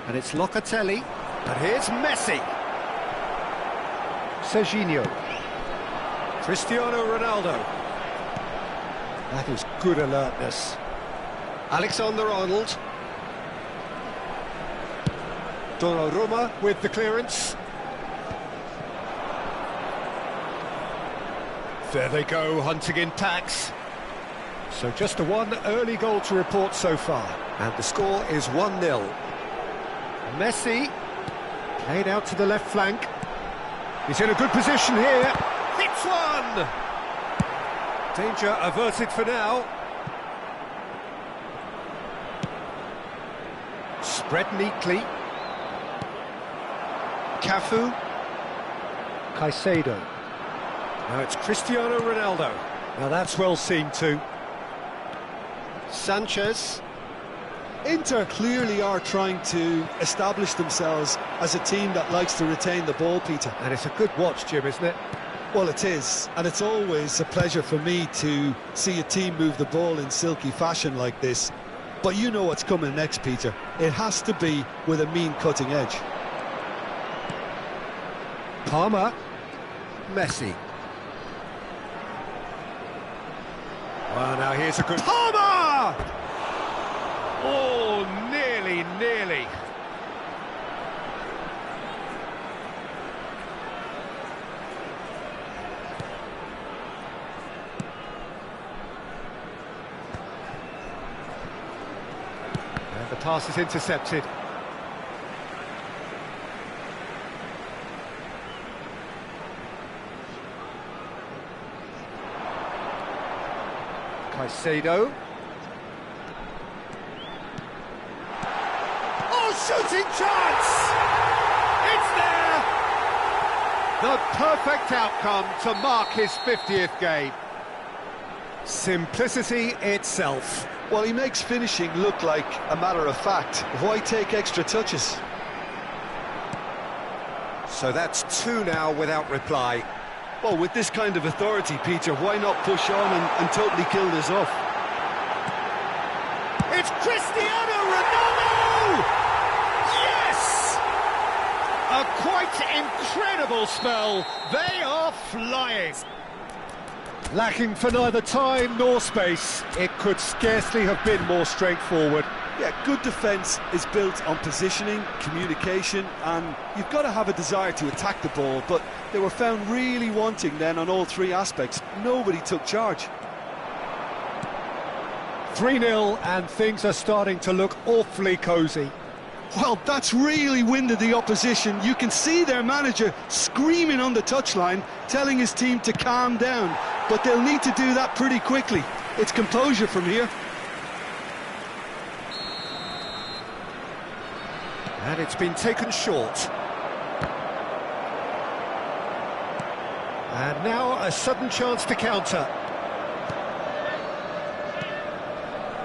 And it's Locatelli. And here's Messi. Serginho. Cristiano Ronaldo. That is good alertness. Alexander-Arnold. Donnarumma with the clearance. There they go, hunting in packs. So just the one early goal to report so far. And the score is 1-0. Messi, played out to the left flank. He's in a good position here. Hits one! Danger averted for now. Spread neatly. Cafu. Caicedo. Now it's Cristiano Ronaldo. Now that's well seen too. Sanchez. Inter clearly are trying to establish themselves as a team that likes to retain the ball, Peter. And it's a good watch, Jim, isn't it? Well, it is, and it's always a pleasure for me to see a team move the ball in silky fashion like this. But you know what's coming next, Peter. It has to be with a mean cutting edge. Palmer. Messi. Well, now here's a good... Palmer! Oh, nearly. And the pass is intercepted. Caicedo. Oh, shooting chance! It's there! The perfect outcome to mark his 50th game. Simplicity itself. Well, he makes finishing look like a matter of fact. Why take extra touches? So that's 2 now without reply. Well, with this kind of authority, Peter, why not push on and totally kill this off? It's Cristiano Ronaldo! Yes! A quite incredible spell. They are flying. Lacking for neither time nor space. It could scarcely have been more straightforward. Yeah, good defence is built on positioning, communication, and you've got to have a desire to attack the ball, but they were found really wanting then on all 3 aspects. Nobody took charge. 3-0 and things are starting to look awfully cosy. Well, that's really winded the opposition. You can see their manager screaming on the touchline, telling his team to calm down, but they'll need to do that pretty quickly. It's composure from here. And it's been taken short. And now a sudden chance to counter.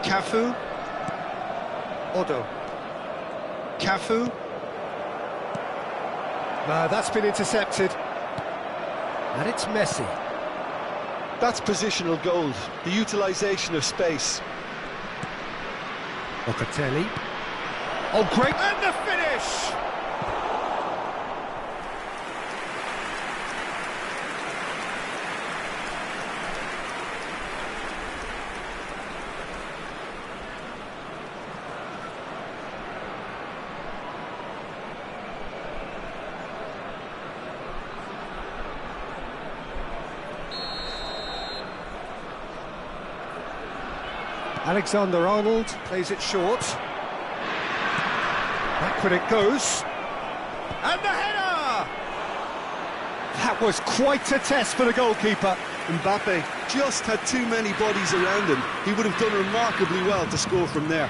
Cafu. Odo. Cafu. No, that's been intercepted. And it's Messi. That's positional gold, the utilisation of space. Locatelli. Oh, great! And the finish! Alexander-Arnold plays it short. Backward it goes. And the header! That was quite a test for the goalkeeper. Mbappe just had too many bodies around him. He would have done remarkably well to score from there.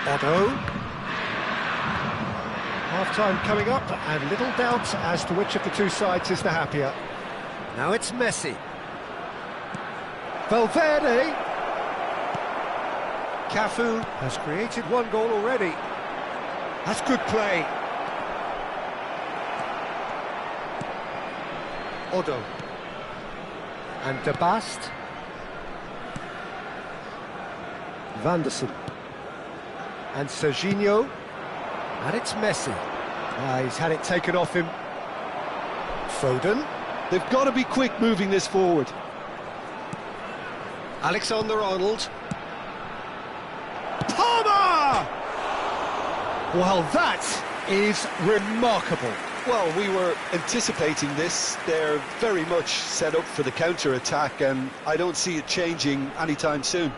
Otto. Half-time coming up, and little doubt as to which of the 2 sides is the happier. Now it's Messi. Valverde. Cafu has created 1 goal already. That's good play. Odo. And De Bast. Vanderson. And Serginho. And it's Messi. He's had it taken off him. Foden. They've got to be quick moving this forward. Alexander-Arnold. Palmer! Well, that is remarkable. Well, we were anticipating this. They're very much set up for the counter-attack, and I don't see it changing anytime soon.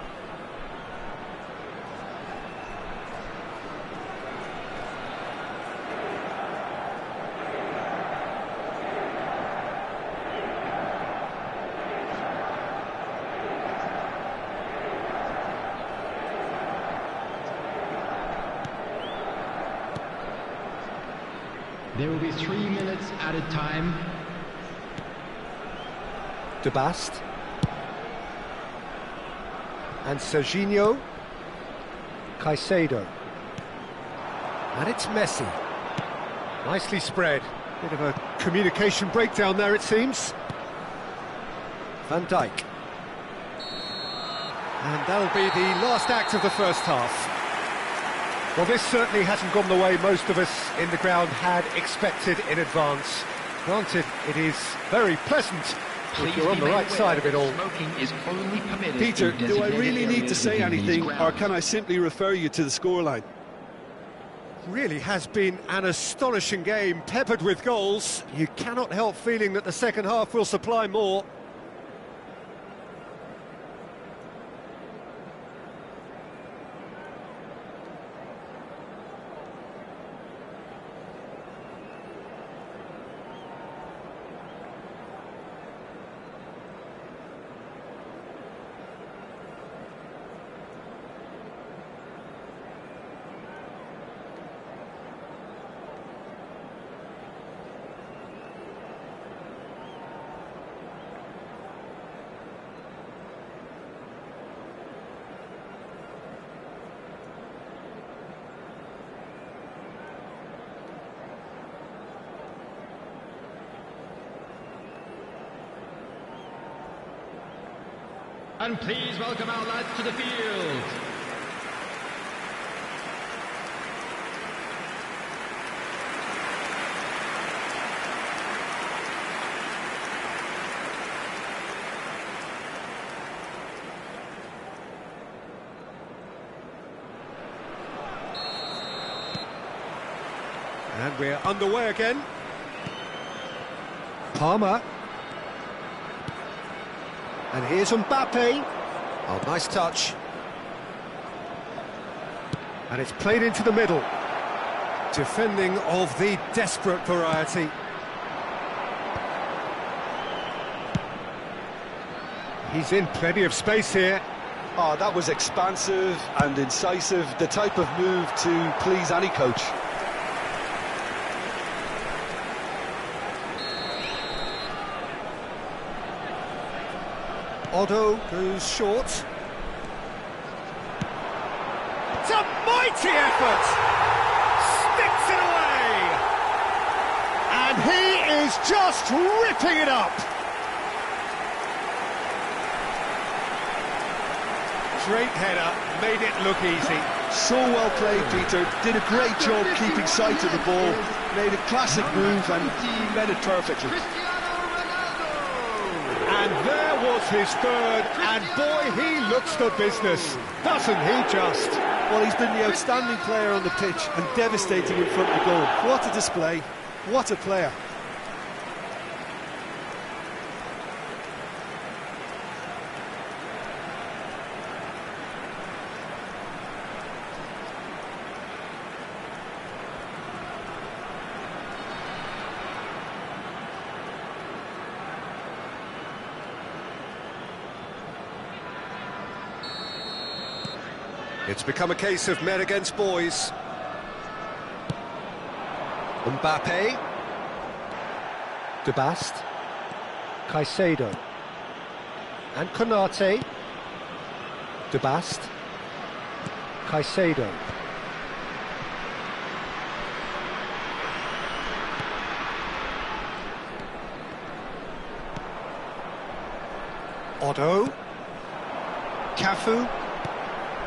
There will be 3 minutes added time. De Bast. And Serginho. Caicedo. And it's Messi. Nicely spread. Bit of a communication breakdown there, it seems. Van Dijk. And that'll be the last act of the first half. Well, this certainly hasn't gone the way most of us in the ground had expected in advance. Granted, it is very pleasant if you're on the right side of it all. Smoking is only permitted. Peter, do I really need to say within these anything, or grounds. can I simply refer you to the scoreline? Really has been an astonishing game, peppered with goals. You cannot help feeling that the second half will supply more. And please welcome our lads to the field. And we're underway again. Palmer. And here's Mbappe. Oh, nice touch. And it's played into the middle. Defending of the desperate variety. He's in plenty of space here. Oh, that was expansive and incisive, the type of move to please any coach. Otto goes short. It's a mighty effort! Sticks it away! And he is just ripping it up! Straight header, made it look easy. So well played, Peter. Did a great job keeping sight of the ball. Made a classic move and read it perfectly. And there was his third, and boy, he looks the business, doesn't he just? Well, he's been the outstanding player on the pitch and devastating in front of the goal. What a display, what a player. It's become a case of men against boys. Mbappe. De Bast. Caicedo. And Konate. De Bast. Caicedo. Otto. Cafu.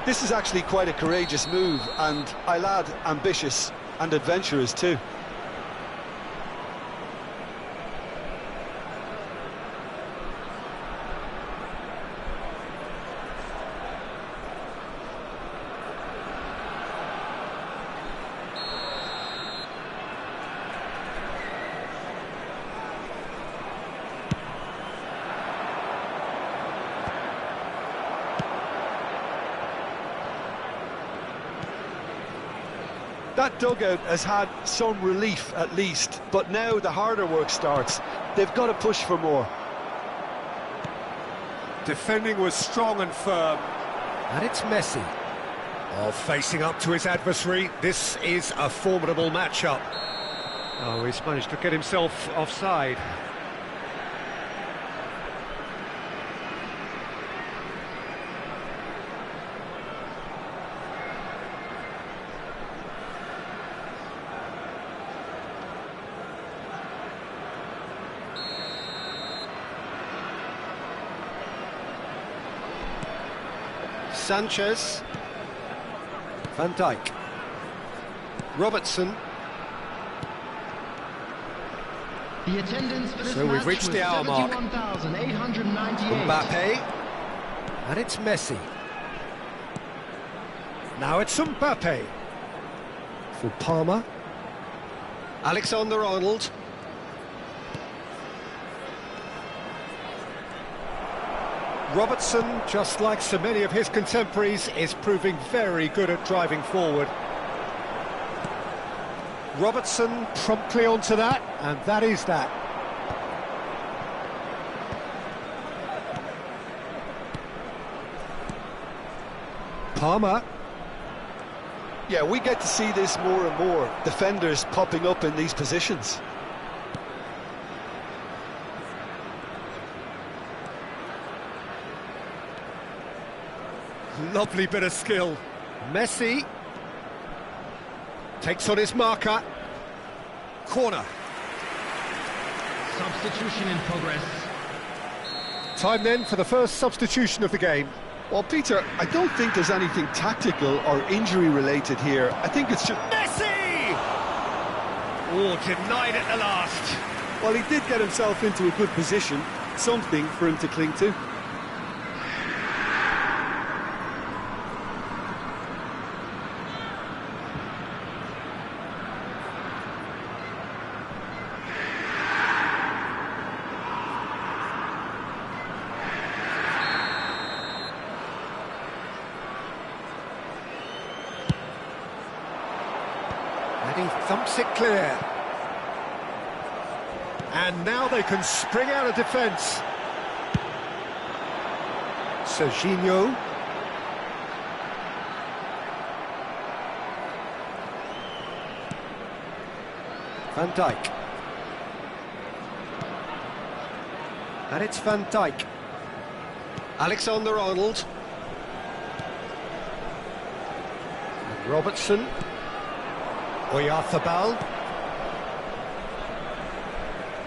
This is actually quite a courageous move, and I'll add ambitious and adventurous too. That dugout has had some relief at least, but now the harder work starts. They've got to push for more. Defending was strong and firm. And it's Messi. Oh, facing up to his adversary. This is a formidable matchup. Oh, he's managed to get himself offside. Sanchez, Van Dijk, Robertson. The attendance for this So we've reached was the hour mark. 71,898. Mbappe, and it's Messi. Now it's Mbappe for Palmer. Alexander-Arnold. Robertson, just like so many of his contemporaries, is proving very good at driving forward. Robertson promptly onto that, and that is that. Palmer. Yeah, we get to see this more and more. Defenders popping up in these positions. Lovely bit of skill. Messi takes on his marker. Corner. Substitution in progress. Time then for the first substitution of the game. Well, Peter, I don't think there's anything tactical or injury related here. I think it's just... Messi! Oh, denied at the last. Well, he did get himself into a good position. Something for him to cling to. And he thumps it clear. And now they can spring out of defence. Serginho. Van Dijk. And it's Van Dijk. Alexander-Arnold. And Robertson. Oyarzabal.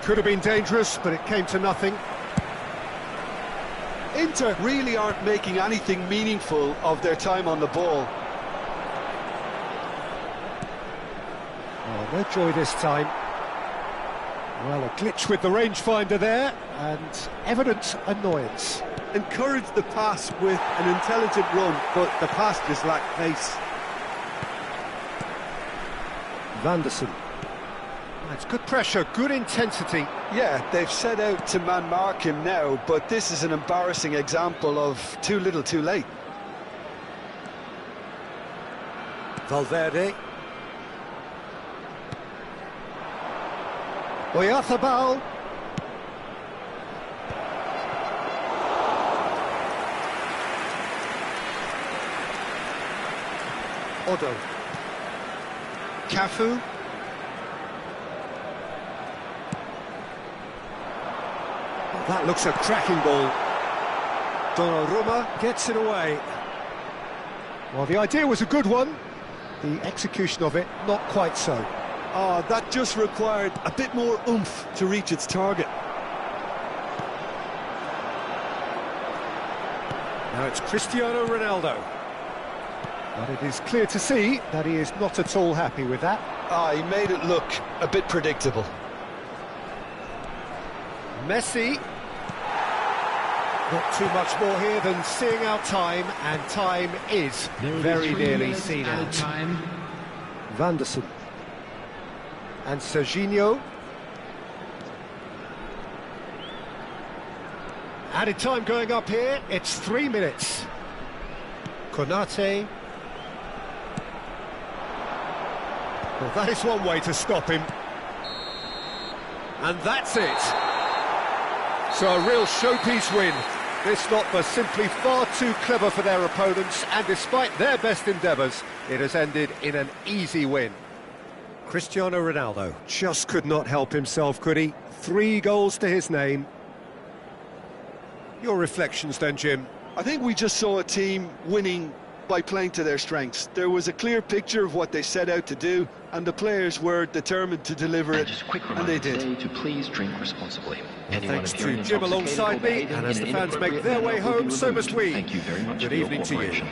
Could have been dangerous, but it came to nothing. Inter really aren't making anything meaningful of their time on the ball. Oh, no joy this time. Well, a glitch with the rangefinder there, and evident annoyance. Encouraged the pass with an intelligent run, but the pass just lacked pace. Vanderson. It's good pressure, good intensity. Yeah, they've set out to man-mark him now, but this is an embarrassing example of too little too late. Valverde. Oyarzabal. Odo. Cafu. Well, that looks a cracking ball. Donnarumma gets it away. Well, the idea was a good one. The execution of it, not quite so. Oh, that just required a bit more oomph to reach its target. Now it's Cristiano Ronaldo. But it is clear to see that he is not at all happy with that. He made it look a bit predictable. Messi. Not too much more here than seeing out time, and time is very nearly seen out. Time. Vanderson. And Serginho. Added time going up here, it's 3 minutes. Konate. Well, that is one way to stop him. And that's it. So a real showpiece win. This lot was simply far too clever for their opponents, and despite their best endeavours, it has ended in an easy win. Cristiano Ronaldo just could not help himself, could he? 3 goals to his name. Your reflections then, Jim? I think we just saw a team winning by playing to their strengths. There was a clear picture of what they set out to do, and the players were determined to deliver it, just a quick and they reminder did. today to please drink responsibly. Thanks to Jim alongside me, and as the fans make their way home, so must we. Thank you very much Good for your evening to you. cooperation.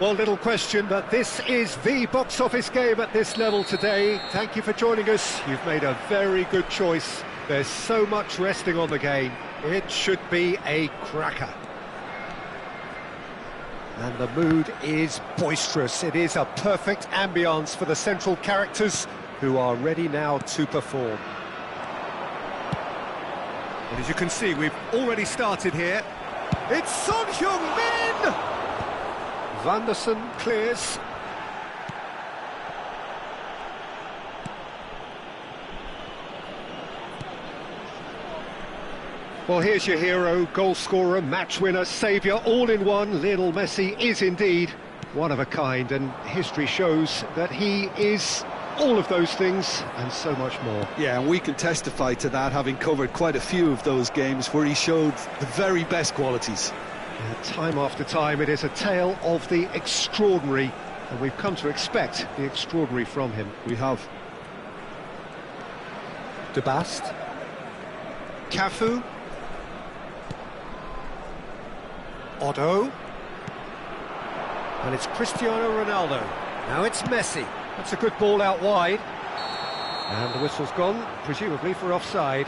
Well, little question, but this is the box office game at this level today. Thank you for joining us. You've made a very good choice. There's so much resting on the game. It should be a cracker. And the mood is boisterous. It is a perfect ambience for the central characters who are ready now to perform. And as you can see, we've already started here. It's Son Heung-min! Vanderson clears. Well, here's your hero, goal scorer, match winner, saviour, all in one. Lionel Messi is indeed one of a kind, and history shows that he is all of those things and so much more. Yeah, and we can testify to that, having covered quite a few of those games where he showed the very best qualities. Time after time, it is a tale of the extraordinary, and we've come to expect the extraordinary from him. We have. De Bast. Cafu. Otto. And it's Cristiano Ronaldo. Now it's Messi. That's a good ball out wide. And the whistle's gone, presumably for offside.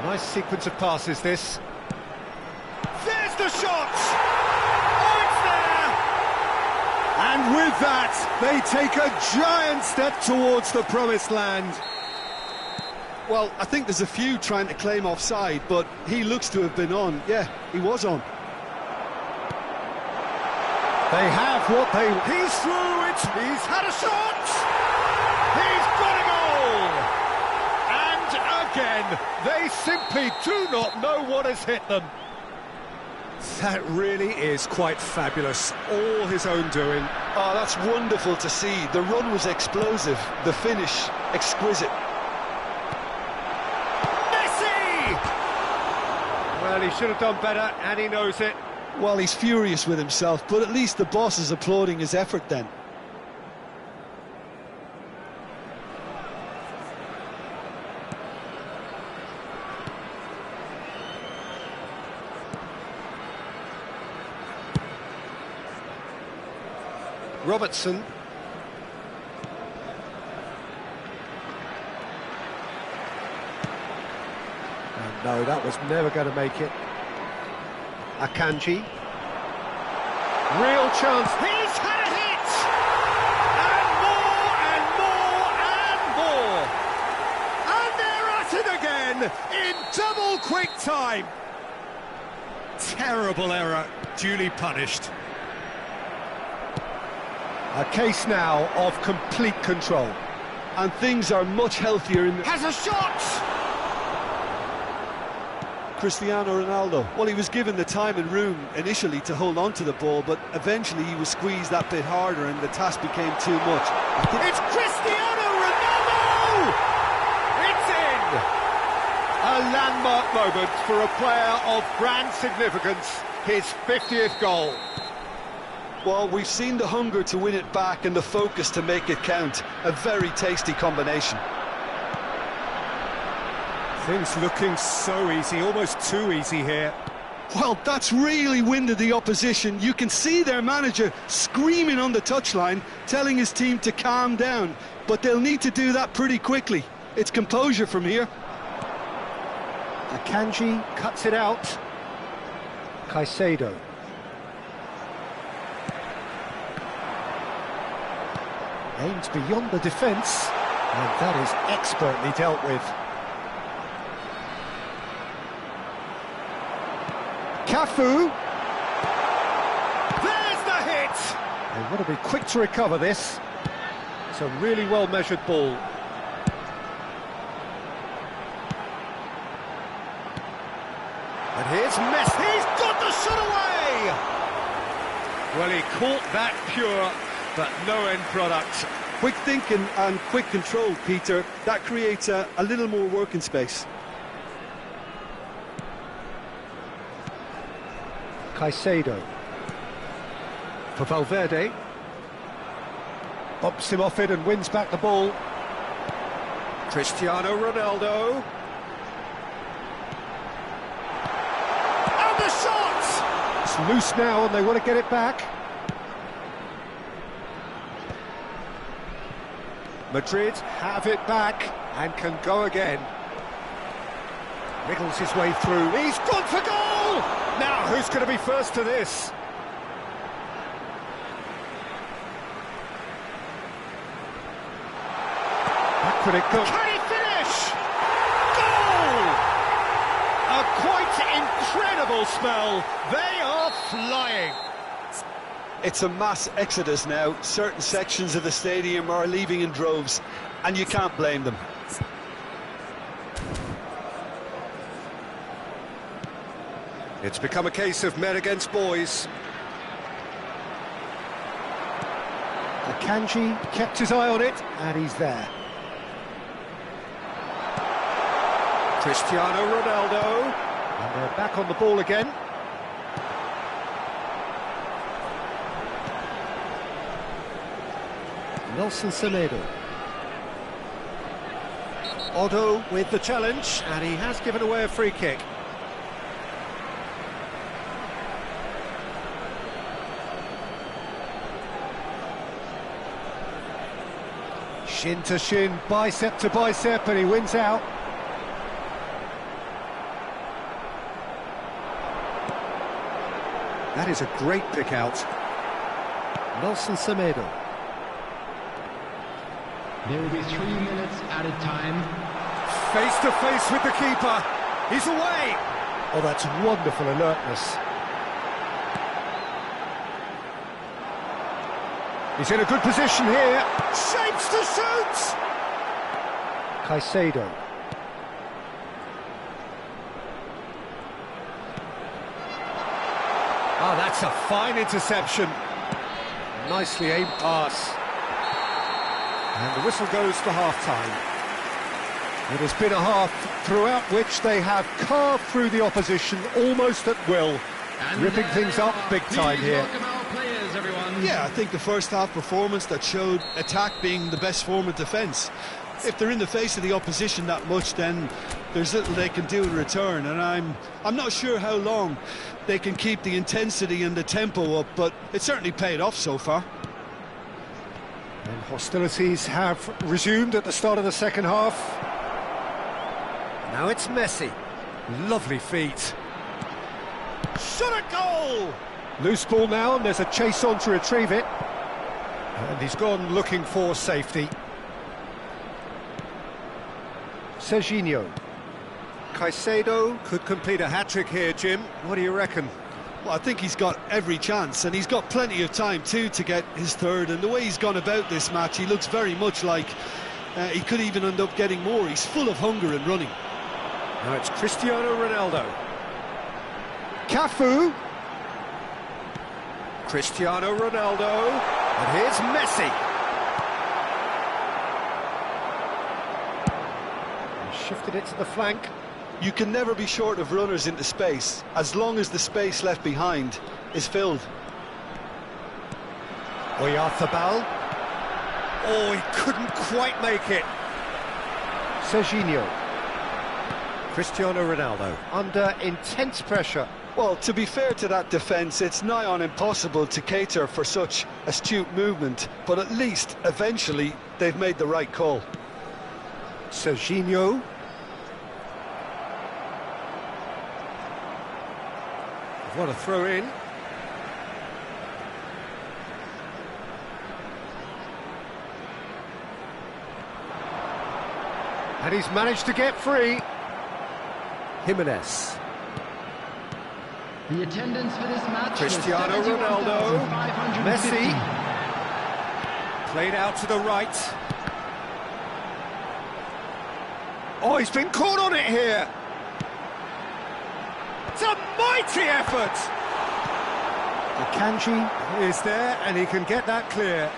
Nice sequence of passes, this. There's the shot! Oh, it's there! And with that, they take a giant step towards the promised land. Well, I think there's a few trying to claim offside, but he looks to have been on. Yeah, he was on. They have what they... He's through it! He's had a shot! He's got a goal! And again, they simply do not know what has hit them. That really is quite fabulous. All his own doing. Oh, that's wonderful to see. The run was explosive, the finish exquisite. Messi! Well, he should have done better, and he knows it. Well, he's furious with himself, but at least the boss is applauding his effort then. Robertson. And no, that was never going to make it. Akanji. Real chance. He's had a hit! And more and more and more! And they're at it again in double quick time. Terrible error, duly punished. A case now of complete control. And things are much healthier in... Has a shot! Cristiano Ronaldo. Well, he was given the time and room initially to hold on to the ball, but eventually he was squeezed that bit harder and the task became too much. It's Cristiano Ronaldo! It's in! A landmark moment for a player of grand significance, his 50th goal. Well, we've seen the hunger to win it back and the focus to make it count. A very tasty combination. Things looking so easy, almost too easy here. Well, that's really winded the opposition. You can see their manager screaming on the touchline, telling his team to calm down. But they'll need to do that pretty quickly. It's composure from here. Akanji cuts it out. Caicedo. Aims beyond the defence, and that is expertly dealt with. Cafu. There's the hit! They've got to be quick to recover this. It's a really well-measured ball. And here's Messi. He's got the shot away! Well, he caught that pure, but no end product. Quick thinking and quick control, Peter. That creates a little more working space. Caicedo. For Valverde. Bumps him off it and wins back the ball. Cristiano Ronaldo. And the shot! It's loose now and they want to get it back. Madrid have it back and can go again. Wriggles his way through. He's gone for goal! Now, who's going to be first to this? Back could it go? Can he finish? Goal! A quite incredible spell. They are flying. It's a mass exodus now. Certain sections of the stadium are leaving in droves, and you can't blame them. It's become a case of men against boys. Akanji kept his eye on it, and he's there. Cristiano Ronaldo, and they're back on the ball again. Nelson Semedo. Otto with the challenge, and he has given away a free kick. Shin to shin, bicep to bicep, and he wins out. That is a great pick out. Nelson Semedo. There will be 3 minutes added time. Face to face with the keeper. He's away. Oh, that's wonderful alertness. He's in a good position here. Shapes to shoot. Caicedo. Oh, that's a fine interception. Nicely aimed pass. And the whistle goes for half-time. It has been a half throughout which they have carved through the opposition almost at will, And ripping things up big time here. Welcome our players, everyone. Yeah, I think the first half performance that showed attack being the best form of defence. If they're in the face of the opposition that much, then there's little they can do in return, and I'm not sure how long they can keep the intensity and the tempo up, but it certainly paid off so far. And hostilities have resumed at the start of the second half. Now it's Messi. Lovely feet. Shot at goal! Loose ball now, and there's a chase on to retrieve it. And he's gone looking for safety. Serginho. Caicedo could complete a hat-trick here, Jim. What do you reckon? Well, I think he's got every chance, and he's got plenty of time too to get his third, and the way he's gone about this match, he looks very much like he could even end up getting more. He's full of hunger and running. Now it's Cristiano Ronaldo. Cafu. Cristiano Ronaldo. And here's Messi. He shifted it to the flank. You can never be short of runners into space, as long as the space left behind is filled. Oyarzabal. Oh, he couldn't quite make it. Serginho. Cristiano Ronaldo under intense pressure. Well, to be fair to that defence, it's nigh on impossible to cater for such astute movement, but at least, eventually, they've made the right call. Serginho. What a throw in. And he's managed to get free. Jimenez. The attendance for this match Cristiano was Ronaldo. 71,550. Messi. Played out to the right. Oh, he's been caught on it here. It's a mighty effort. Akanji is there, and he can get that clear.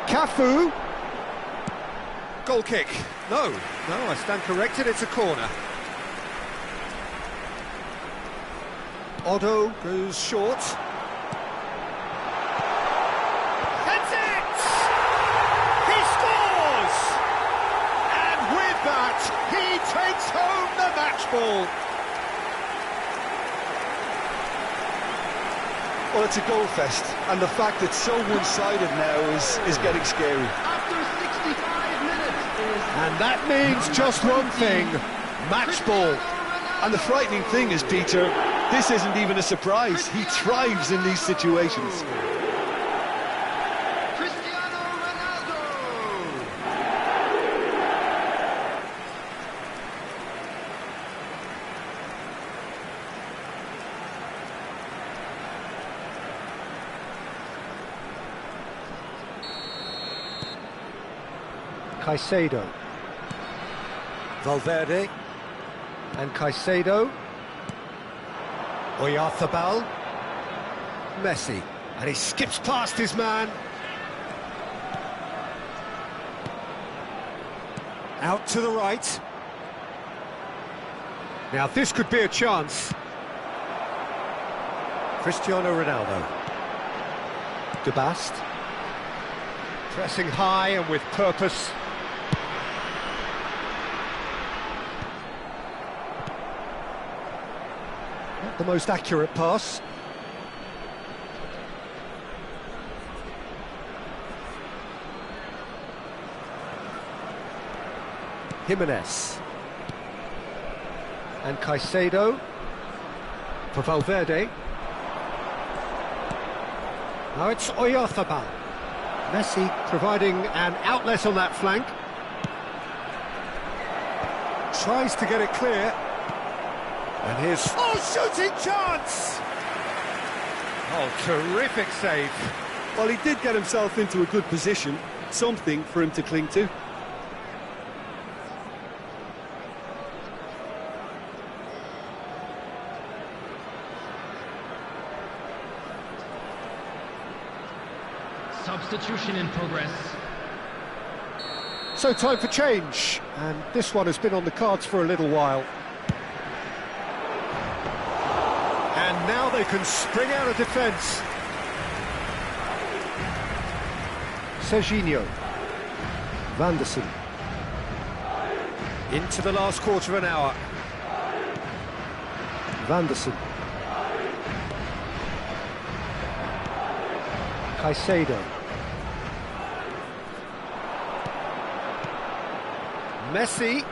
Cafu. Goal kick. No, I stand corrected, it's a corner. Otto goes short. That's it! He scores! And with that, he takes home the match ball. Well, it's a goal fest, and the fact it's so one-sided now is getting scary. After 65 minutes is... And that means just one thing, match ball. And the frightening thing is, Peter, this isn't even a surprise. He thrives in these situations. Cristiano Ronaldo! Caicedo. Valverde. And Caicedo. Oyarzabal. Messi. And he skips past his man. Out to the right. Now this could be a chance. Cristiano Ronaldo. De Bast. Pressing high and with purpose. Not the most accurate pass. Jimenez. And Caicedo for Valverde. Now it's Oyarzabal. Messi providing an outlet on that flank. Tries to get it clear. And here's... Oh, shooting chance! Oh, terrific save. Well, he did get himself into a good position. Something for him to cling to. Substitution in progress. So time for change, and this one has been on the cards for a little while. And now they can spring out of defence. Serginho. Vanderson. Into the last quarter of an hour. Vanderson. Caicedo. Messi.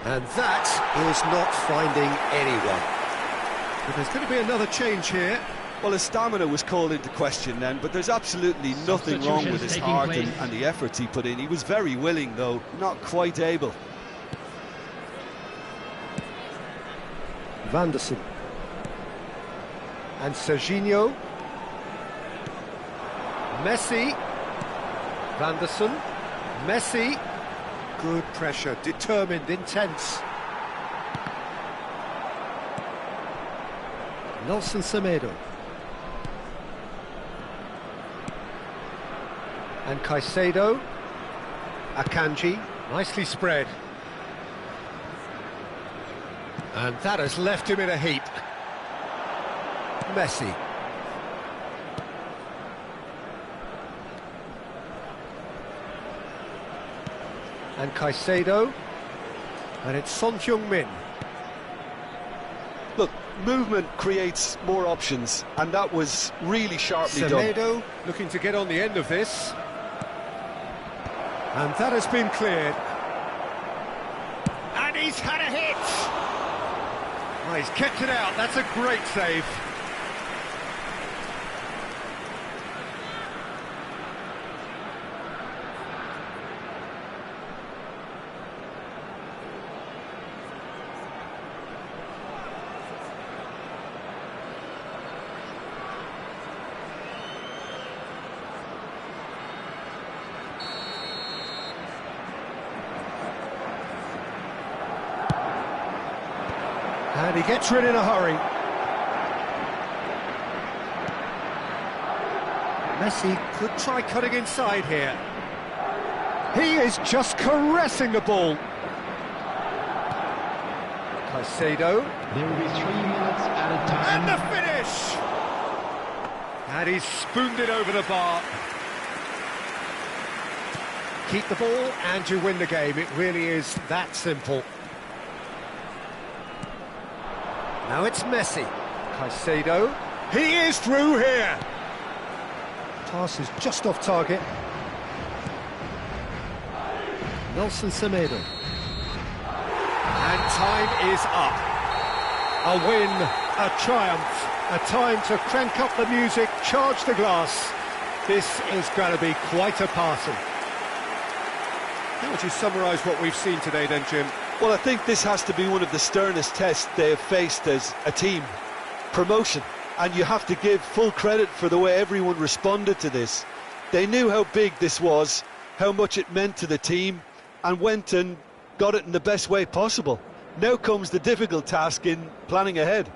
And that is not finding anyone. But there's going to be another change here. Well, his stamina was called into question then, but there's absolutely nothing wrong with his heart and the efforts he put in. He was very willing, though, not quite able. Vanderson. And Serginho. Messi. Vanderson. Messi. Good pressure, determined, intense. Nelson Semedo. And Caicedo. Akanji, nicely spread. And that has left him in a heap. Messi. And Caicedo. And it's Son Heung-min. Look, movement creates more options, and that was really sharply done. Semedo looking to get on the end of this. And that has been cleared. And he's had a hit! Well, he's kept it out, that's a great save. And he gets rid in a hurry. Messi could try cutting inside here. He is just caressing the ball. Caicedo. There will be 3 minutes at a time. And the finish! And he's spooned it over the bar. Keep the ball and you win the game. It really is that simple. Now it's Messi. Caicedo. He is through here. Pass is just off target. Nelson Semedo. And time is up. A win, a triumph, a time to crank up the music, charge the glass. This is going to be quite a party. How would you summarise what we've seen today then, Jim? Well, I think this has to be one of the sternest tests they have faced as a team. Promotion. And you have to give full credit for the way everyone responded to this. They knew how big this was, how much it meant to the team, and went and got it in the best way possible. Now comes the difficult task in planning ahead.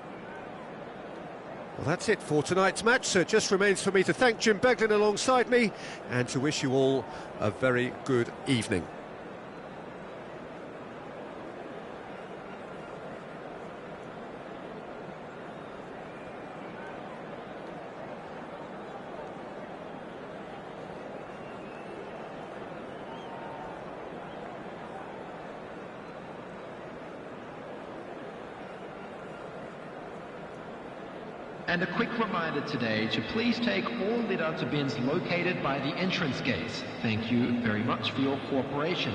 Well, that's it for tonight's match, so it just remains for me to thank Jim Beglin alongside me and to wish you all a very good evening. And a quick reminder today to please take all litter to bins located by the entrance gates. Thank you very much for your cooperation.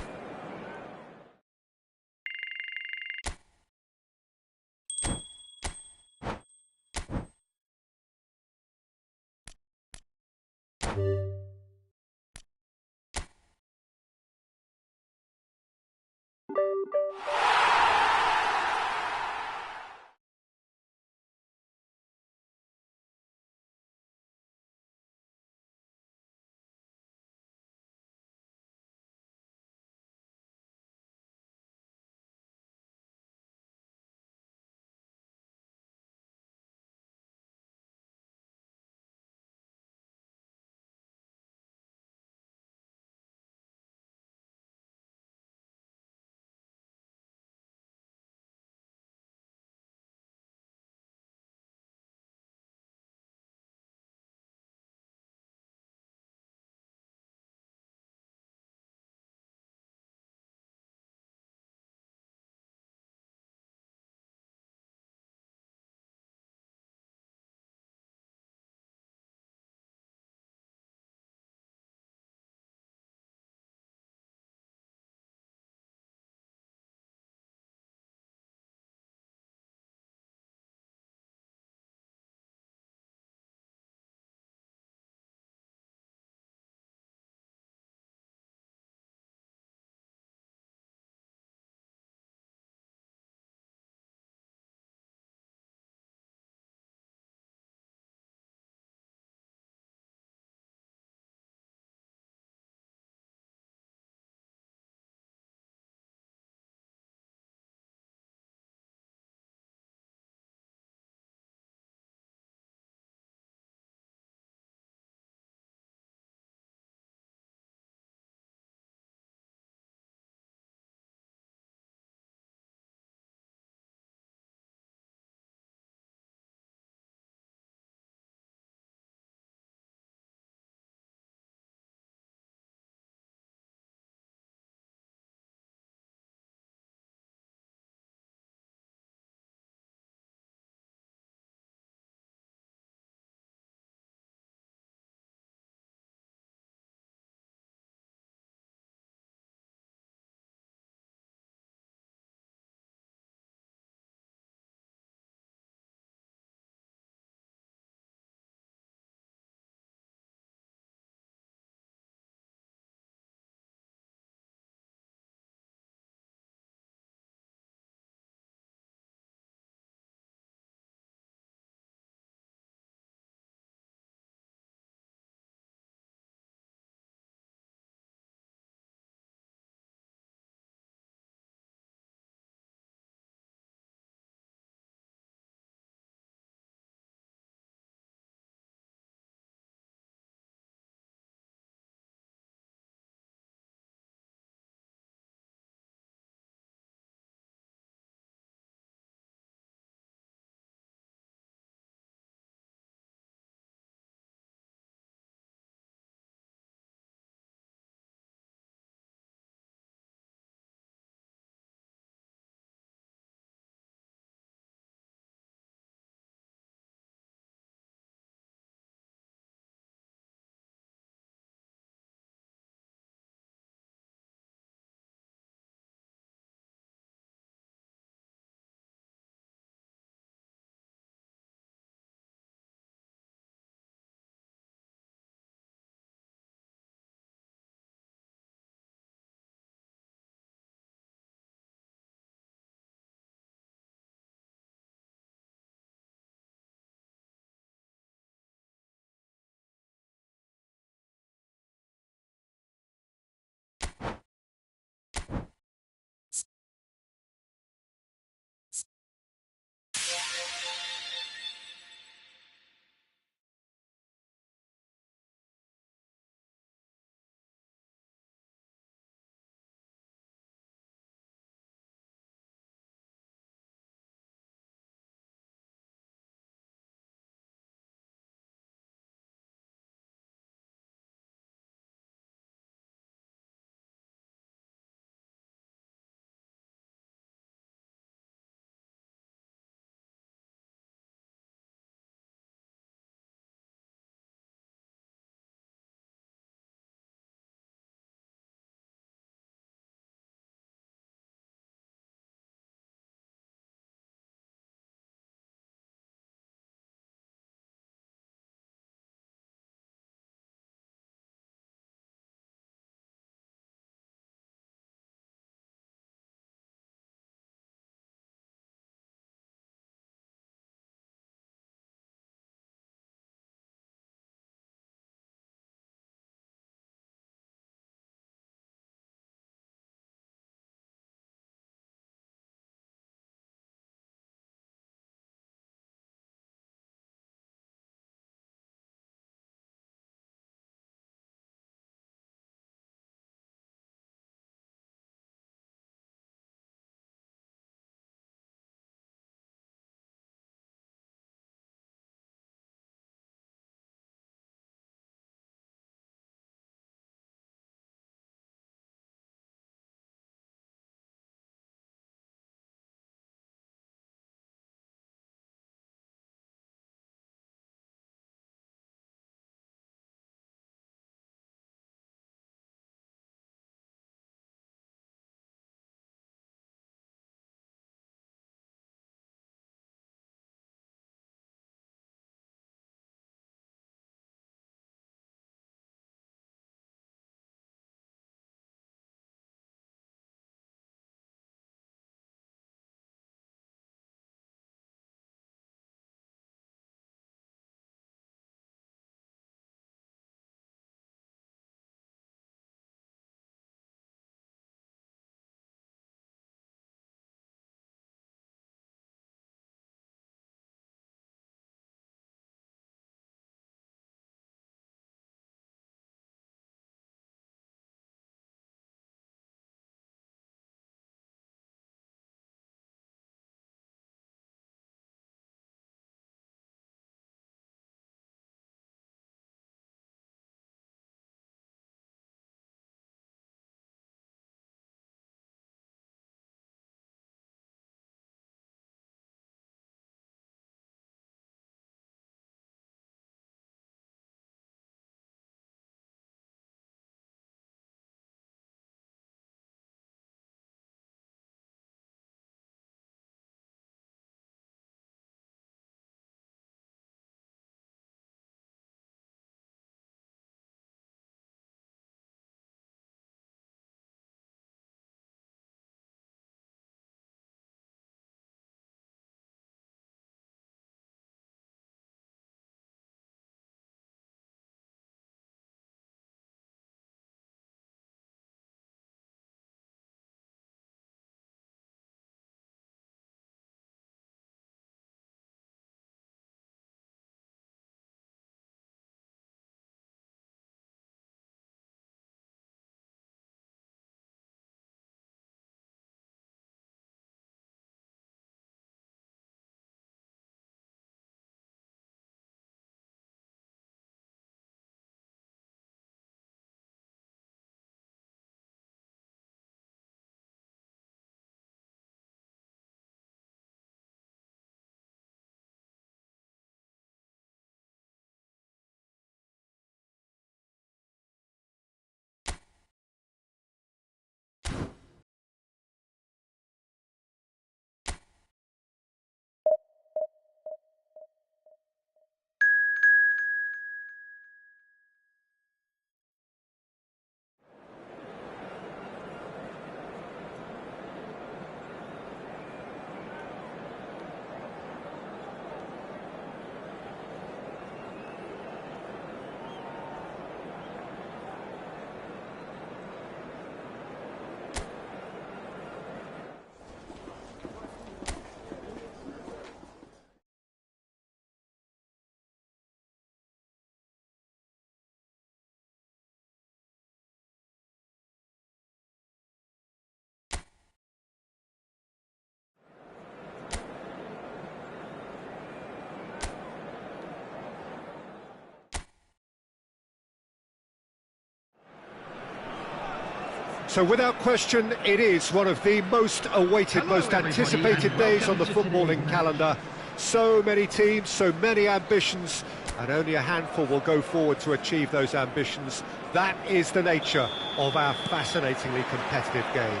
So without question, it is one of the most awaited, most anticipated days on the footballing calendar. So many teams, so many ambitions, and only a handful will go forward to achieve those ambitions. That is the nature of our fascinatingly competitive game.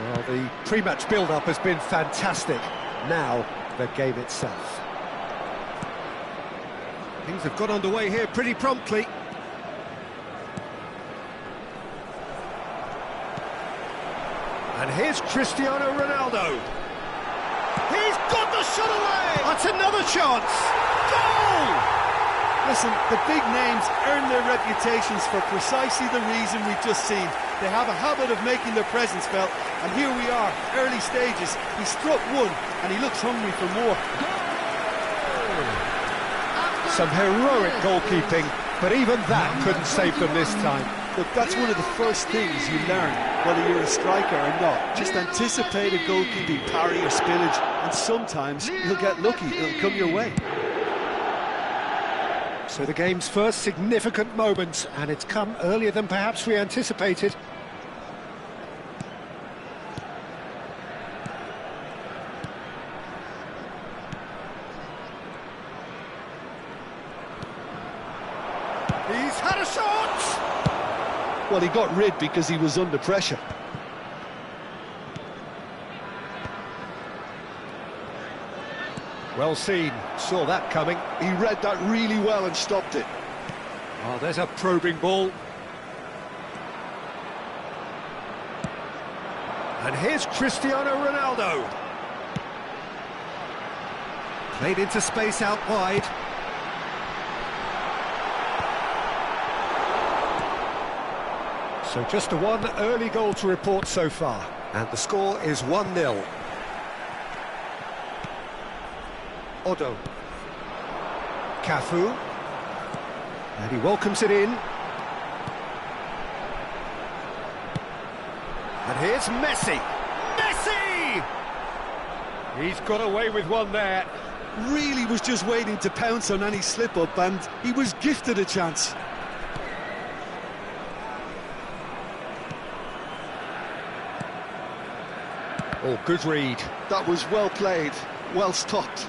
Well, the pre-match build-up has been fantastic. Now, the game itself. Things have got underway here pretty promptly. And here's Cristiano Ronaldo. He's got the shot away! That's another chance! Goal! Listen, the big names earn their reputations for precisely the reason we've just seen. They have a habit of making their presence felt, and here we are, early stages. He struck one, and he looks hungry for more. Some heroic goalkeeping, but even that couldn't save them this time. Look, that's one of the first things you learn, whether you're a striker or not. Just anticipate a goalkeeping parry or spillage, and sometimes you'll get lucky, it'll come your way. So the game's first significant moment, and it's come earlier than perhaps we anticipated. He's had a shot! Well, he got rid because he was under pressure. Well seen, saw that coming. He read that really well and stopped it. Oh, there's a probing ball. And here's Cristiano Ronaldo. Played into space out wide. So just the one early goal to report so far. And the score is 1-0. Odo. Cafu. And he welcomes it in. And here's Messi. Messi! He's got away with one there. Really was just waiting to pounce on any slip-up, and he was gifted a chance. Oh, good read. That was well played, well stopped.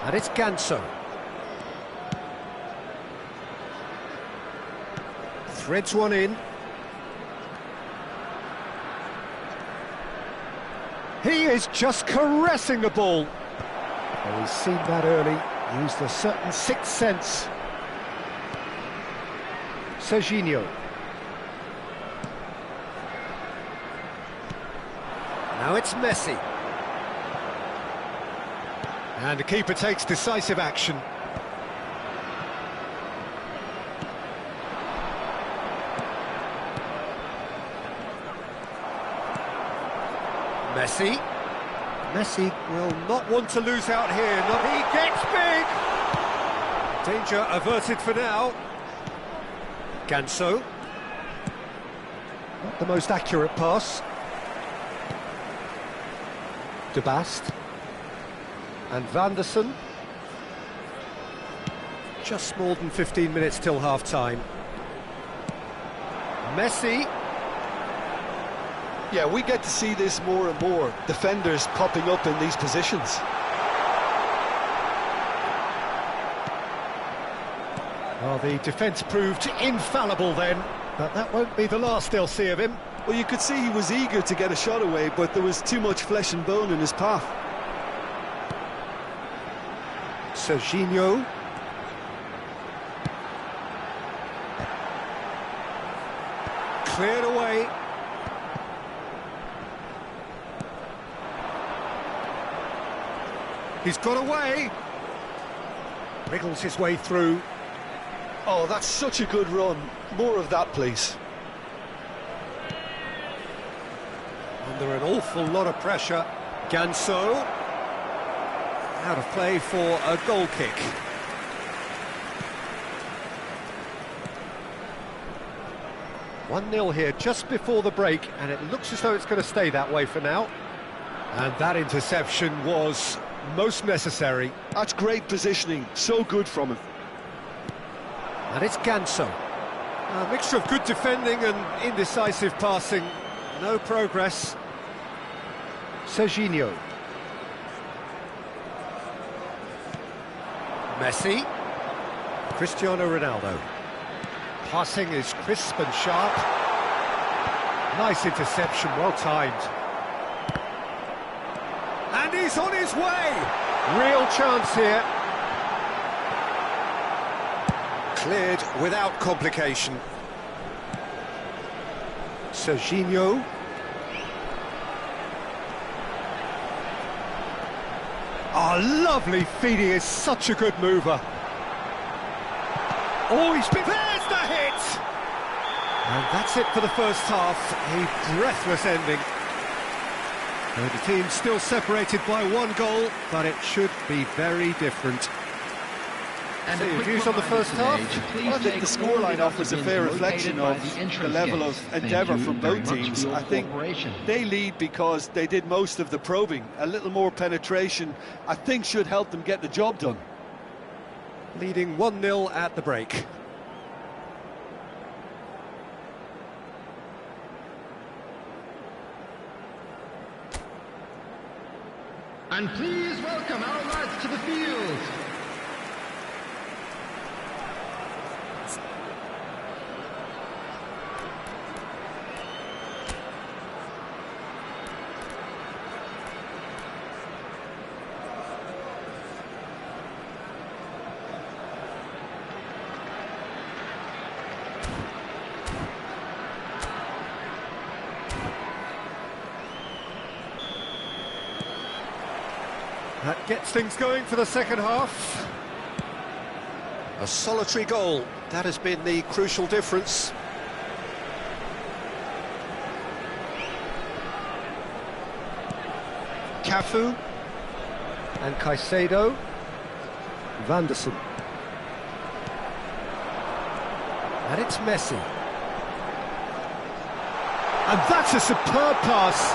And it's Ganso. Threads one in. He is just caressing the ball. Oh, he's seen that early, used a certain sixth sense. Serginho. Now it's Messi. And the keeper takes decisive action. Messi. Messi will not want to lose out here. Not he gets big. Danger averted for now. Ganso. Not the most accurate pass. De Bast. And Vanderson. Just more than 15 minutes till half-time. Messi. Yeah, we get to see this more and more. Defenders popping up in these positions. Well, the defence proved infallible then, but that won't be the last they'll see of him. Well, you could see he was eager to get a shot away, but there was too much flesh and bone in his path. Serginho. Cleared away. He's got away. Wriggles his way through. Oh, that's such a good run. More of that, please. Under an awful lot of pressure. Ganso. Out of play for a goal kick. One 0 here just before the break, and it looks as though it's going to stay that way for now. And that interception was most necessary. That's great positioning, so good from him. And it's Ganso. A mixture of good defending and indecisive passing. No progress. Serginho. Messi. Cristiano Ronaldo. Passing is crisp and sharp. Nice interception, well timed. And he's on his way! Real chance here. Cleared without complication. Serginho. Oh, lovely feed, he is such a good mover. Oh, there's the hit! And that's it for the first half, a breathless ending. And the team still separated by one goal, but it should be very different. And So your views on the first half? Well, I think the scoreline offers a fair reflection of the level of endeavour from both teams. I think they lead because they did most of the probing. A little more penetration, I think, should help them get the job done. Leading 1-0 at the break. And please welcome our lads to the field. That gets things going for the second half. A solitary goal, that has been the crucial difference. Cafu and Caicedo. Vanderson. And it's Messi. And that's a superb pass.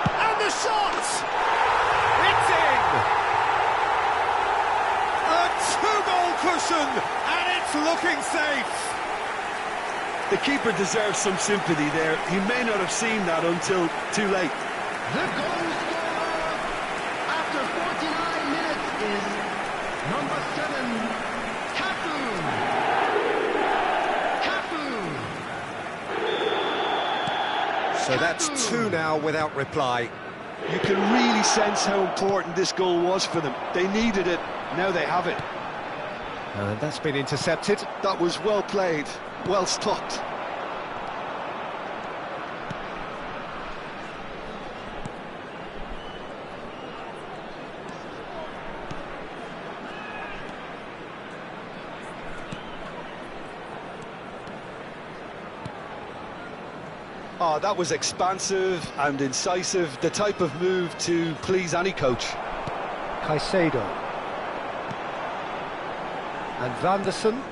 And the shot! It's in! A two-goal cushion, and it's looking safe. The keeper deserves some sympathy there. He may not have seen that until too late. The goal scorer after 49 minutes is number 7, Cafu. So that's two now without reply. You can really sense how important this goal was for them. They needed it, now they have it. And that's been intercepted. That was well played, well stopped. Oh, that was expansive and incisive, the type of move to please any coach. Caicedo. And Vanderson.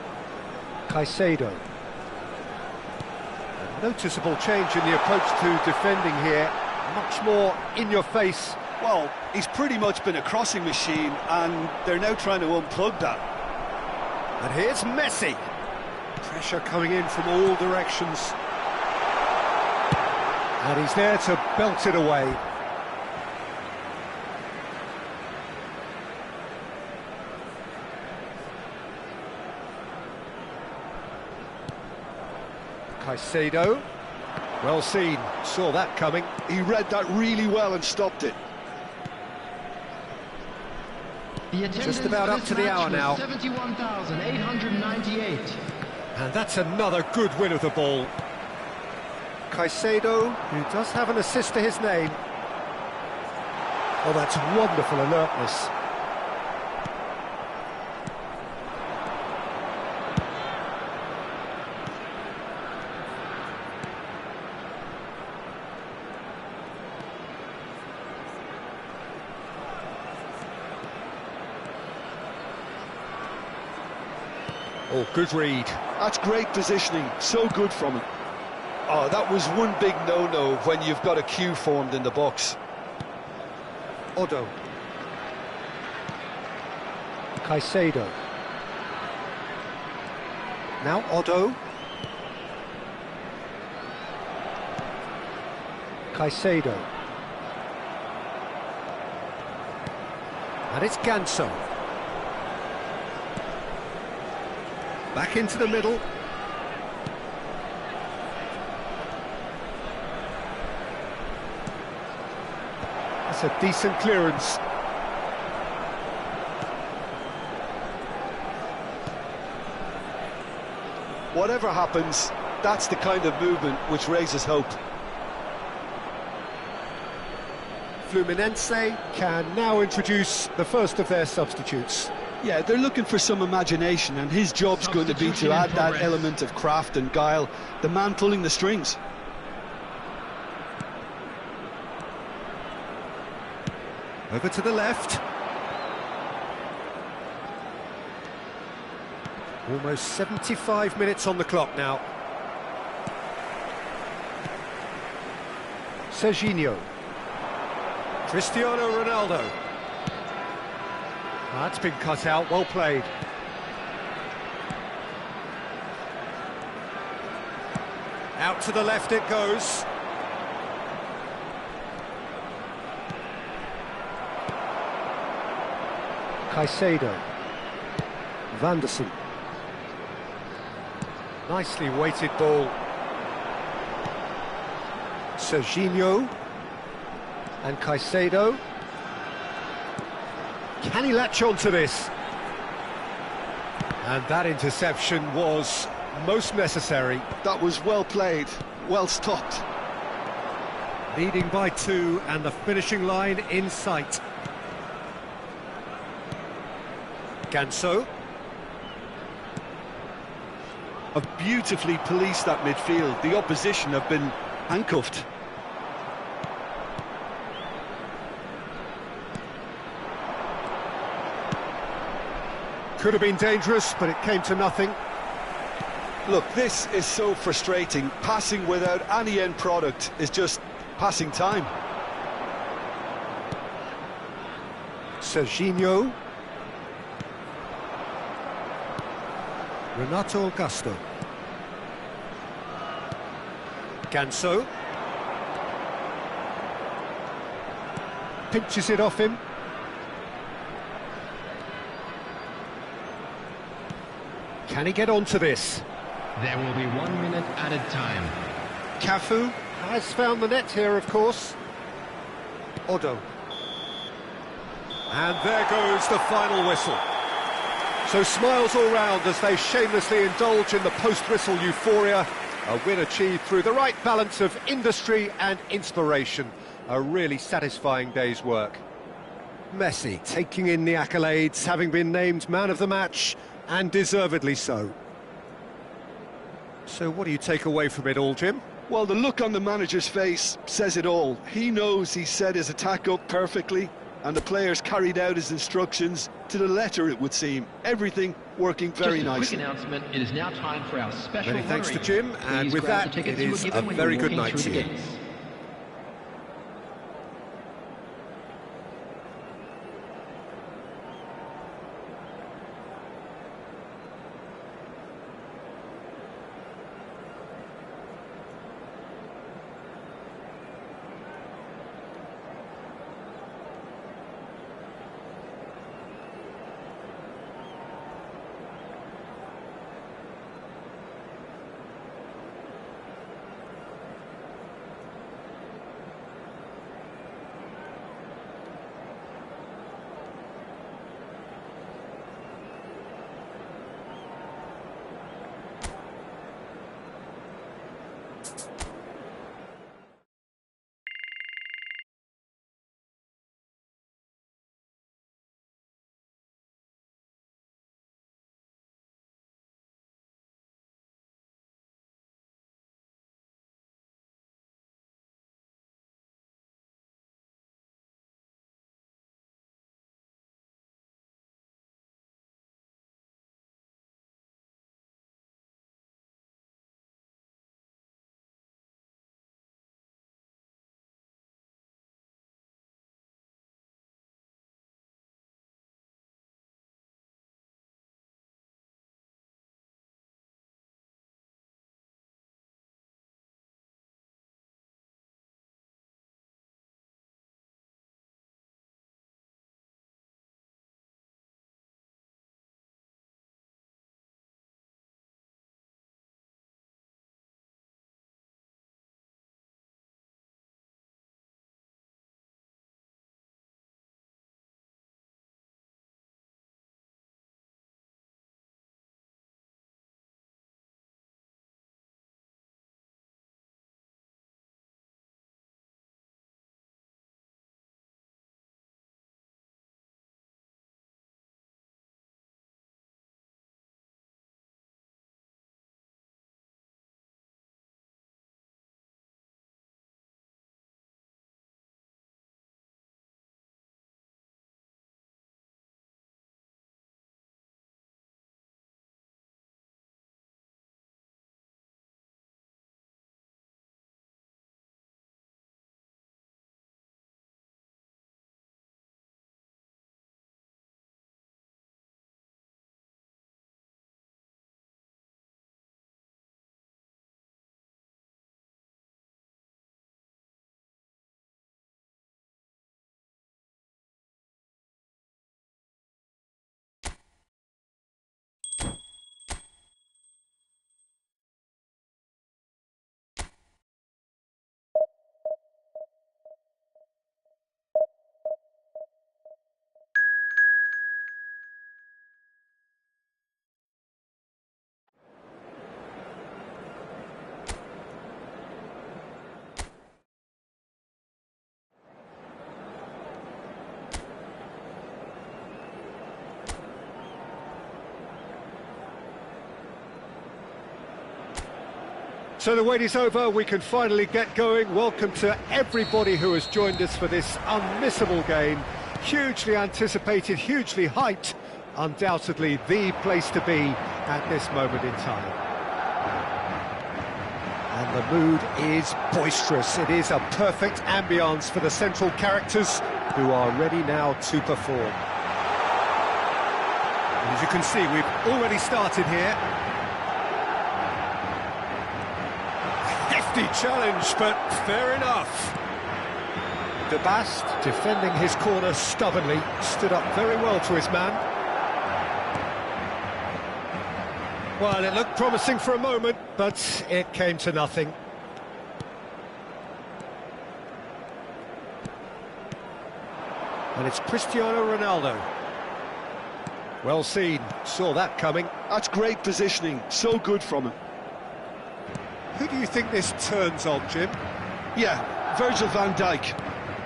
Caicedo. A noticeable change in the approach to defending here. Much more in your face. Well, he's pretty much been a crossing machine, and they're now trying to unplug that. And here's Messi. Pressure coming in from all directions. And he's there to belt it away. Caicedo. Well seen, saw that coming. He read that really well and stopped it. Just about up to the hour now. 71,898. And that's another good win of the ball. Caicedo, who does have an assist to his name. Oh, that's wonderful alertness. Oh, good read. That's great positioning, so good from him. Oh, that was one big no-no when you've got a queue formed in the box. Odo. Caicedo. Now Otto. Caicedo. And it's Ganso. Back into the middle. That's a decent clearance. Whatever happens, that's the kind of movement which raises hope. Fluminense can now introduce the first of their substitutes. Yeah, they're looking for some imagination, and his job's going to be to add that element of craft and guile, the man pulling the strings. Over to the left. Almost 75 minutes on the clock now. Serginho. Cristiano Ronaldo. That's been cut out, well played. Out to the left it goes. Caicedo. Vanderson. Nicely weighted ball. Serginho. And Caicedo. Can he latch on to this? And that interception was most necessary. That was well played, well stopped. Leading by 2 and the finishing line in sight. Ganso. Have beautifully policed that midfield. The opposition have been handcuffed. Could have been dangerous, but it came to nothing. Look, this is so frustrating. Passing without any end product is just passing time. Serginho. Renato Augusto. Ganso. Pinches it off him. Can he get onto this? There will be 1 minute added time. Cafu has found the net here, of course. Odo. And there goes the final whistle. So smiles all round as they shamelessly indulge in the post-whistle euphoria. A win achieved through the right balance of industry and inspiration. A really satisfying day's work. Messi taking in the accolades, having been named man of the match, and deservedly so. So what do you take away from it all, Jim? Well, the look on the manager's face says it all. He knows he set his attack up perfectly, and the players carried out his instructions to the letter, it would seem. Everything working very nicely. Just a quick announcement, it is now time for our special Many thanks to lottery. Jim, and Please with grab that, the tickets it you were is given a when very you were good walking night through to the you. gates. So the wait is over, we can finally get going. Welcome to everybody who has joined us for this unmissable game. Hugely anticipated, hugely hyped, undoubtedly the place to be at this moment in time. And the mood is boisterous. It is a perfect ambience for the central characters who are ready now to perform. And as you can see, we've already started here. Hefty challenge, but fair enough. De Bast, defending his corner stubbornly, stood up very well to his man. Well, it looked promising for a moment, but it came to nothing. And it's Cristiano Ronaldo. Well seen, saw that coming. That's great positioning, so good from him. Who do you think this turns on, Jim? Yeah, Virgil van Dijk.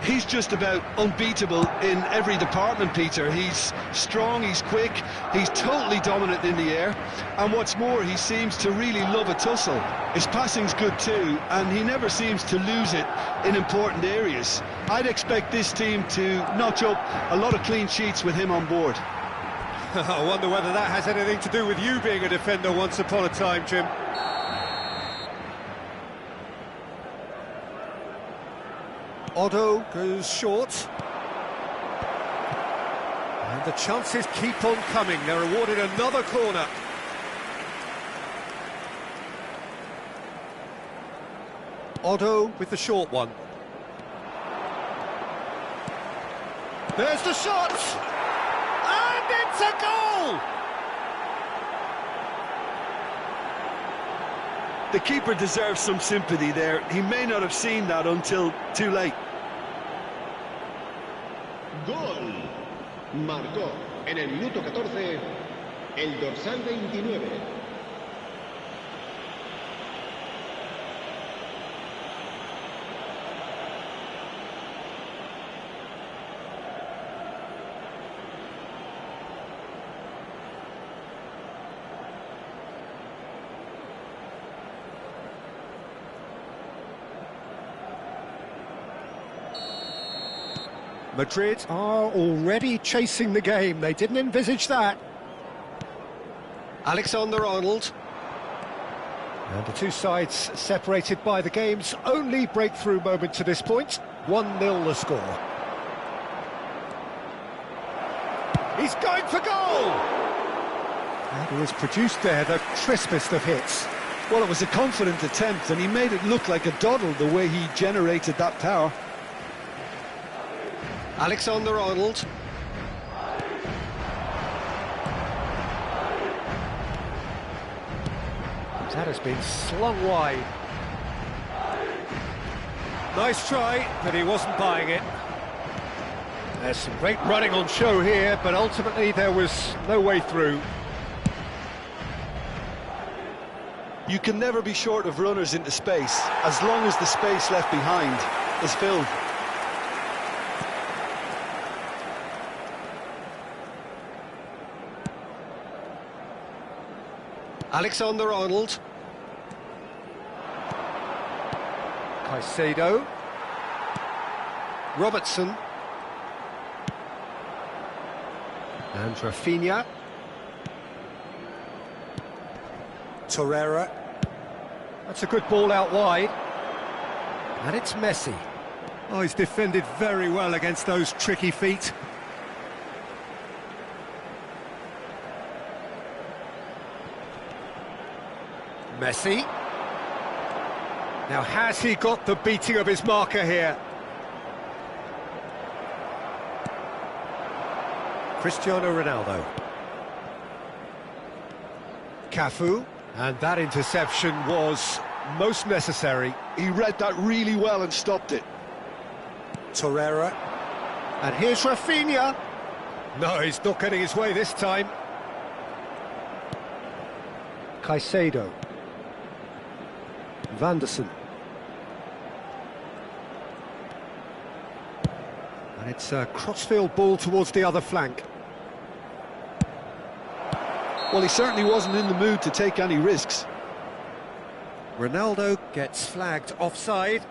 He's just about unbeatable in every department, Peter. He's strong, he's quick, he's totally dominant in the air, and what's more, he seems to really love a tussle. His passing's good too, and he never seems to lose it in important areas. I'd expect this team to notch up a lot of clean sheets with him on board. I wonder whether that has anything to do with you being a defender once upon a time, Jim. Otto goes short. And the chances keep on coming. They're awarded another corner. Otto with the short one. There's the shot! And it's a goal! The keeper deserves some sympathy there. He may not have seen that until too late. Gol. Marcó en el minuto 14 el dorsal 29. Madrid are already chasing the game. They didn't envisage that. Alexander-Arnold. And the two sides separated by the game's only breakthrough moment to this point. 1-0 the score. He's going for goal! And he has produced there the crispest of hits. Well, it was a confident attempt, and he made it look like a doddle the way he generated that power. Alexander-Arnold. That has been slung wide. Nice try, but he wasn't buying it. There's some great running on show here, but ultimately there was no way through. You can never be short of runners into space, as long as the space left behind is filled. Alexander-Arnold. Caicedo. Robertson. And Rafinha. Torreira. That's a good ball out wide. And it's Messi. Oh, he's defended very well against those tricky feet. Messi. Now, has he got the beating of his marker here? Cristiano Ronaldo. Cafu. And that interception was most necessary. He read that really well and stopped it. Torreira. And here's Rafinha. No, he's not getting his way this time. Caicedo. Vanderson. And it's a crossfield ball towards the other flank. Well, he certainly wasn't in the mood to take any risks. Ronaldo gets flagged offside.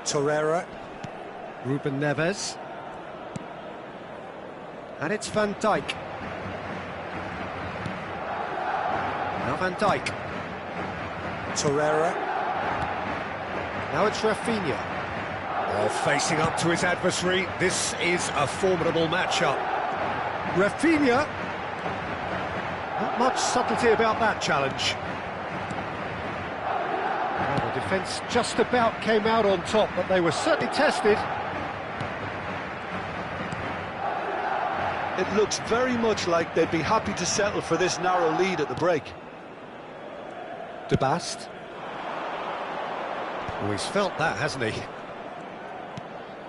Torreira, Ruben Neves, and it's Van Dijk. Now Van Dijk, Torreira, now it's Rafinha. Oh, facing up to his adversary, this is a formidable matchup. Rafinha, not much subtlety about that challenge. Well, the defence just about came out on top, but they were certainly tested. It looks very much like they'd be happy to settle for this narrow lead at the break. De Bast. Oh, he's felt that, hasn't he?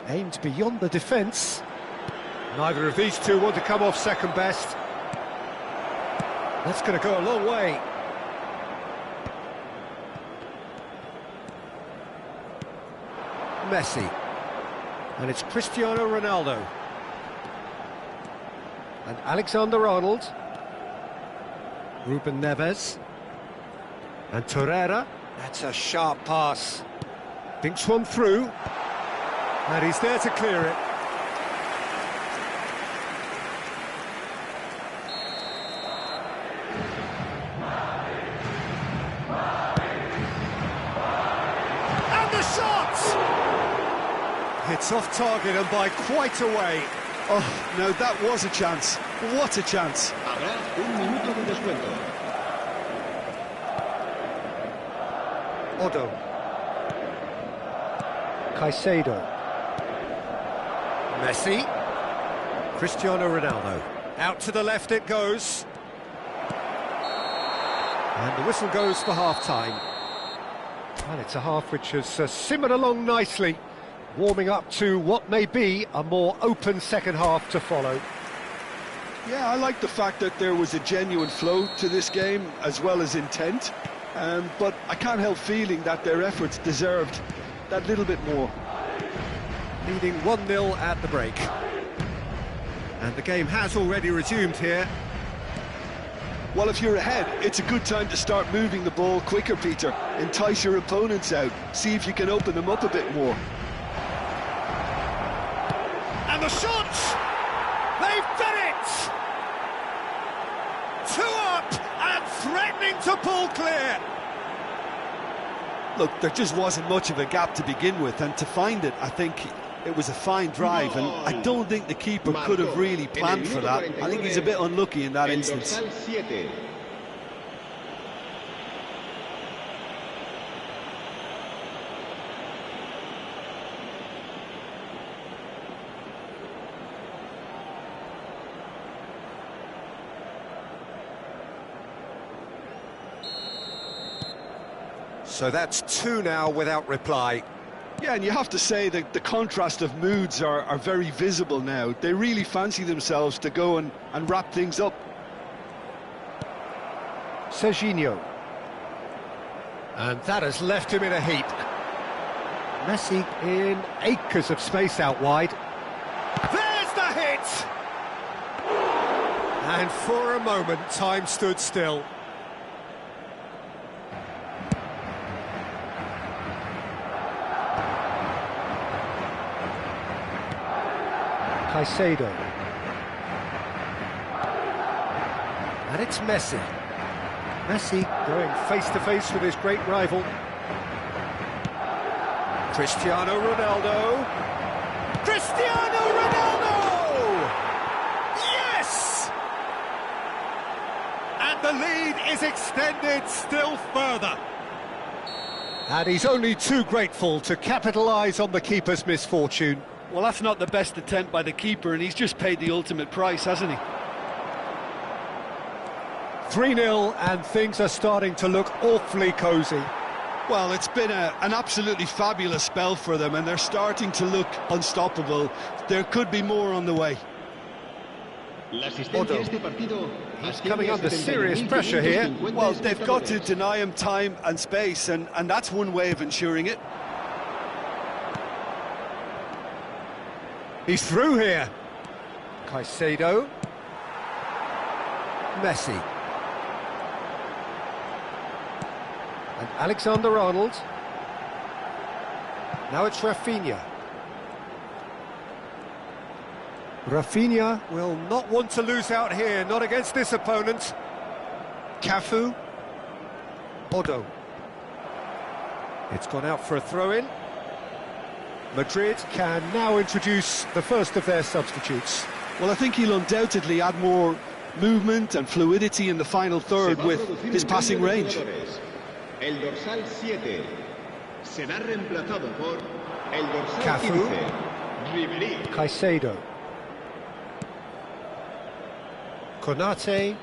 Aimed beyond the defence. Neither of these two want to come off second best. That's going to go a long way. Messi. And it's Cristiano Ronaldo. And Alexander-Arnold. Ruben Neves. And Torreira. That's a sharp pass. Thinks one through. And he's there to clear it. And the shot! It's off target and by quite a way. Oh, no, that was a chance. What a chance. Habrá un minuto de descuento. Odo. Caicedo. Messi. Cristiano Ronaldo. Out to the left it goes. And the whistle goes for half-time. And it's a half which has simmered along nicely, warming up to what may be a more open second half to follow. Yeah, I like the fact that there was a genuine flow to this game, as well as intent. But I can't help feeling that their efforts deserved that little bit more. Leading 1-0 at the break. And the game has already resumed here. Well, if you're ahead, it's a good time to start moving the ball quicker, Peter. Entice your opponents out. See if you can open them up a bit more. And the shot! They've done it! 2 up and threatening to pull clear. Look, there just wasn't much of a gap to begin with, and to find it, I think it was a fine drive, and I don't think the keeper could have really planned for that. I think he's a bit unlucky in that instance. El dorsal 7. So that's 2 now without reply. Yeah, and you have to say that the contrast of moods are very visible now. They really fancy themselves to go and wrap things up. Serginho. And that has left him in a heap. Messi in acres of space out wide. There's the hit! And for a moment, time stood still. Caicedo. And it's Messi. Messi going face-to-face with his great rival. Cristiano Ronaldo. Cristiano Ronaldo! Yes! And the lead is extended still further. And he's only too grateful to capitalise on the keeper's misfortune. Well, that's not the best attempt by the keeper, and he's just paid the ultimate price, hasn't he? 3-0, and things are starting to look awfully cosy. Well, it's been an absolutely fabulous spell for them, and they're starting to look unstoppable. There could be more on the way. La asistencia a este partido He's asciende coming a under serious pressure 71.550 here. Well, they've got to espectadores. deny him time and space, and that's one way of ensuring it. He's through here. Caicedo. Messi. And Alexander-Arnold. Now it's Rafinha. Rafinha will not want to lose out here, not against this opponent. Cafu. Odo. It's gone out for a throw-in. Madrid can now introduce the first of their substitutes. Well, I think he'll undoubtedly add more movement and fluidity in the final Se third va a with producir his un passing cambio de range. jugadores. El dorsal 7 será reemplazado por el dorsal Cafu. 15, Ribéry. Caicedo. Konate.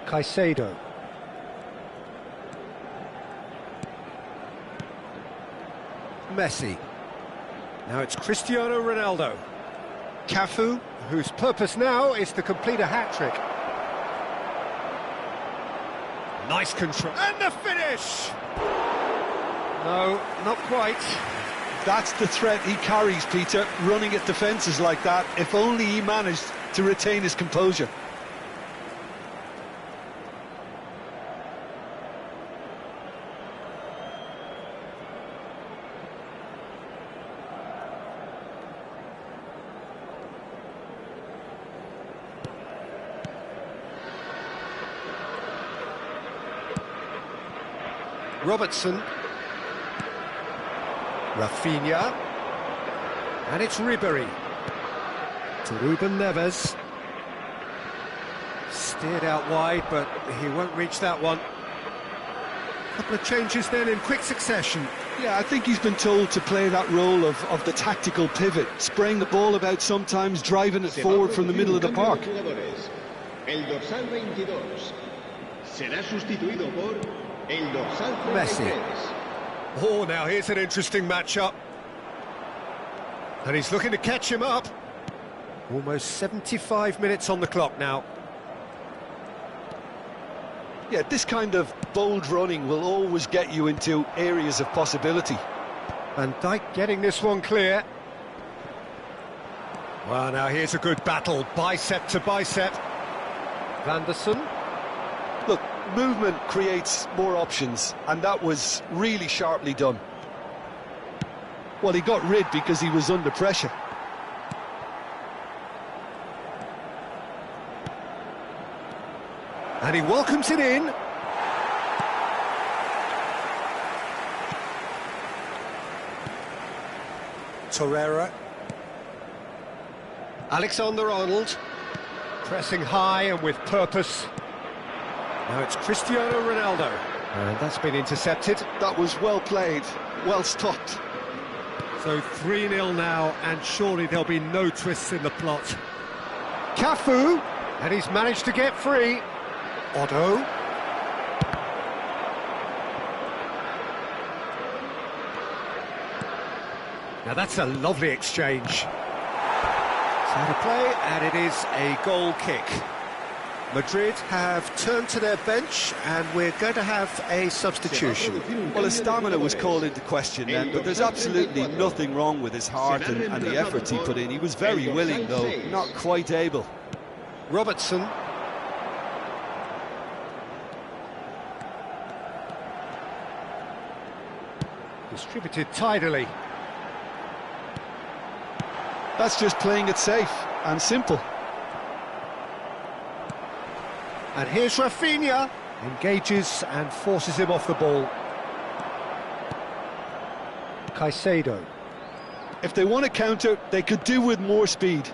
Caicedo. Messi. Now it's Cristiano Ronaldo. Cafu, whose purpose now is to complete a hat-trick. Nice control. And the finish! No, not quite. That's the threat he carries, Peter, running at defences like that. If only he managed to retain his composure. Robertson. Rafinha. And it's Ribéry. To Ruben Neves. Steered out wide, but he won't reach that one. Couple of changes then in quick succession. Yeah, I think he's been told to play that role of the tactical pivot, spraying the ball about sometimes, driving it Se va a forward from the producir middle un of the cambio park. de jugadores. El dorsal 22 será sustituido por el dorsal 33. Messi. Oh, now here's an interesting matchup. And he's looking to catch him up. Almost 75 minutes on the clock now. Yeah, this kind of bold running will always get you into areas of possibility. Van Dijk getting this one clear. Well, now here's a good battle, bicep to bicep. Vanderson. Look, movement creates more options, and that was really sharply done. Well, he got rid because he was under pressure. And he welcomes it in. Torreira. Alexander-Arnold. Pressing high and with purpose. Now it's Cristiano Ronaldo. And that's been intercepted. That was well played, well stopped. So 3-0 now, and surely there'll be no twists in the plot. Cafu, and he's managed to get free. Otto. Now that's a lovely exchange. So to play, and it is a goal kick. Madrid have turned to their bench, and we're going to have a substitution. Well, his stamina was called into question then, but there's absolutely nothing wrong with his heart and the efforts he put in. He was very willing, though not quite able. Robertson. Distributed tidily. That's just playing it safe and simple. And here's Rafinha. Engages and forces him off the ball. Caicedo. If they want to counter, they could do with more speed.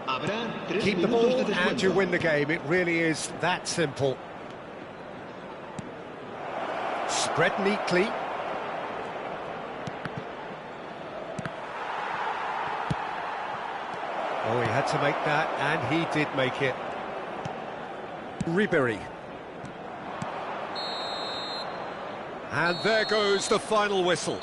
Habrá 3 Keep the minutos ball de and you descuento. win the game. It really is that simple. Spread neatly. Oh, he had to make that, and he did make it. Ribéry. And there goes the final whistle.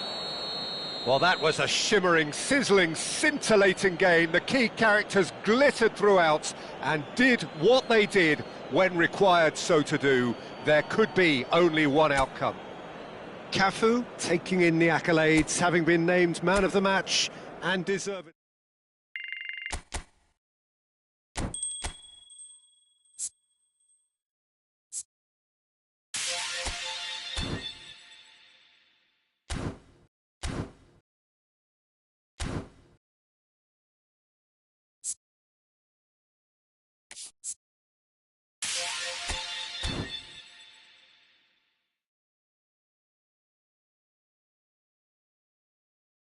Well, that was a shimmering, sizzling, scintillating game. The key characters glittered throughout and did what they did when required so to do. There could be only one outcome. Cafu taking in the accolades, having been named man of the match and deserved.